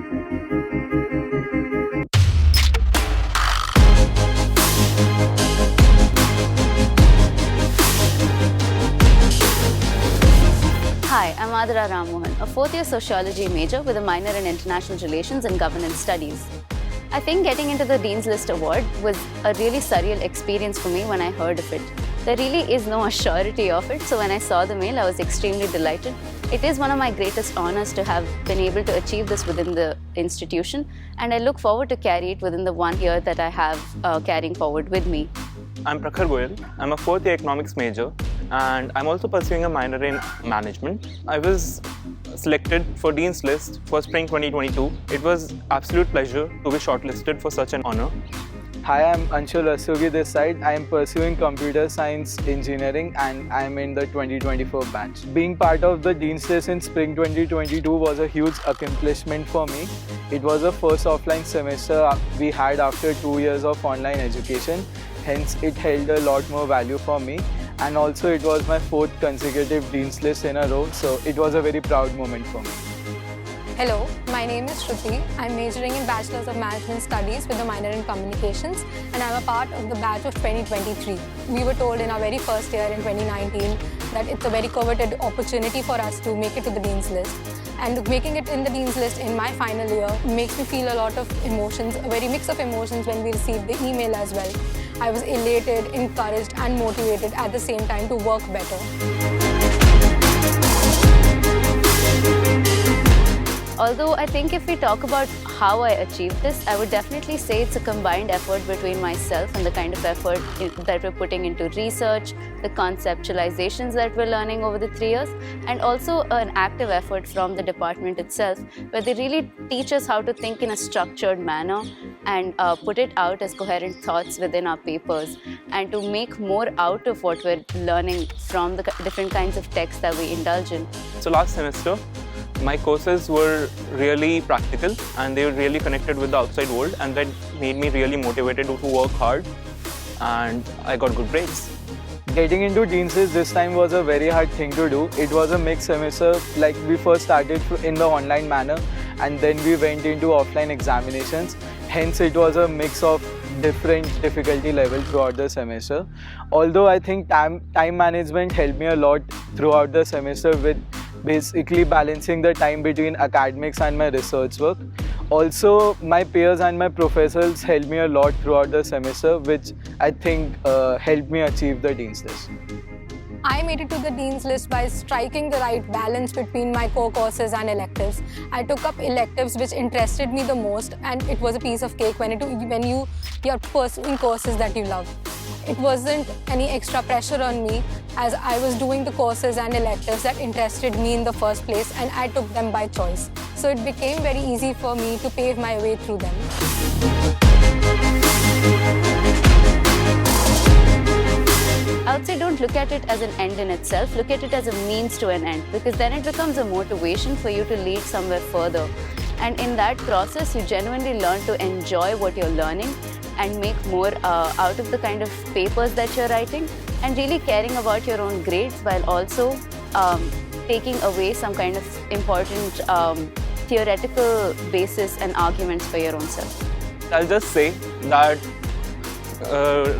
Hi, I'm Adara Rammohan, a fourth-year sociology major with a minor in international relations and governance studies. I think getting into the Dean's List Award was a really surreal experience for me when I heard of it. There really is no surety of it, so when I saw the mail, I was extremely delighted. It is one of my greatest honors to have been able to achieve this within the institution, and I look forward to carry it within the 1 year that I have carrying forward with me. I'm Prakhar Goyal. I'm a fourth-year economics major, and I'm also pursuing a minor in management. I was selected for Dean's List for Spring 2022. It was absolute pleasure to be shortlisted for such an honor. Hi, I'm Anshul Rastogi this side. I am pursuing computer science engineering and I am in the 2024 batch. Being part of the Dean's List in Spring 2022 was a huge accomplishment for me. It was the first offline semester we had after 2 years of online education. Hence, it held a lot more value for me. And also, it was my 4th consecutive Dean's List in a row. So, it was a very proud moment for me. Hello, my name is Shruti. I'm majoring in Bachelor's of Management Studies with a minor in Communications, and I'm a part of the batch of 2023. We were told in our very first year in 2019 that it's a very coveted opportunity for us to make it to the Dean's List. And making it in the Dean's List in my final year makes me feel a lot of emotions, a very mix of emotions when we received the email as well. I was elated, encouraged and motivated at the same time to work better. Although I think if we talk about how I achieved this, I would definitely say it's a combined effort between myself and the kind of effort that we're putting into research, the conceptualizations that we're learning over the 3 years, and also an active effort from the department itself, where they really teach us how to think in a structured manner and put it out as coherent thoughts within our papers, and to make more out of what we're learning from the different kinds of texts that we indulge in. So last semester, my courses were really practical and they were really connected with the outside world, and that made me really motivated to work hard, and I got good grades. Getting into Dean's List this time was a very hard thing to do. It was a mixed semester, like we first started in the online manner and then we went into offline examinations. Hence it was a mix of different difficulty levels throughout the semester. Although I think time management helped me a lot throughout the semester with basically balancing the time between academics and my research work. Also, my peers and my professors helped me a lot throughout the semester, which I think helped me achieve the Dean's List. I made it to the Dean's List by striking the right balance between my core courses and electives. I took up electives which interested me the most, and it was a piece of cake when you are pursuing courses that you love. It wasn't any extra pressure on me as I was doing the courses and electives that interested me in the first place, and I took them by choice. So it became very easy for me to pave my way through them. I would say don't look at it as an end in itself, look at it as a means to an end, because then it becomes a motivation for you to lead somewhere further. And in that process, you genuinely learn to enjoy what you're learning and make more out of the kind of papers that you're writing, and really caring about your own grades while also taking away some kind of important theoretical basis and arguments for your own self. I'll just say that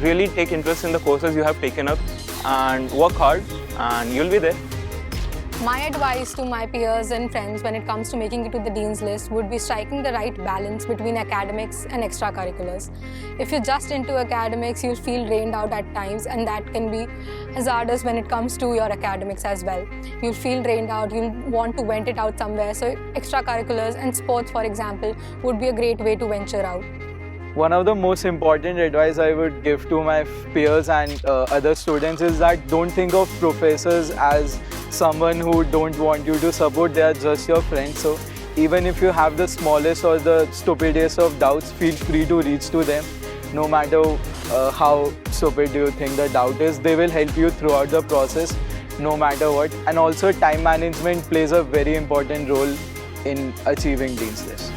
really take interest in the courses you have taken up and work hard and you'll be there. My advice to my peers and friends when it comes to making it to the Dean's List would be striking the right balance between academics and extracurriculars. If you're just into academics, you'll feel drained out at times, and that can be hazardous when it comes to your academics as well. You'll feel drained out, you'll want to vent it out somewhere, so extracurriculars and sports, for example, would be a great way to venture out. One of the most important advice I would give to my peers and other students is that don't think of professors as someone who don't want you to support. They are just your friends. So even if you have the smallest or the stupidest of doubts, feel free to reach to them. No matter how stupid you think the doubt is, they will help you throughout the process, no matter what. And also time management plays a very important role in achieving Dean's List.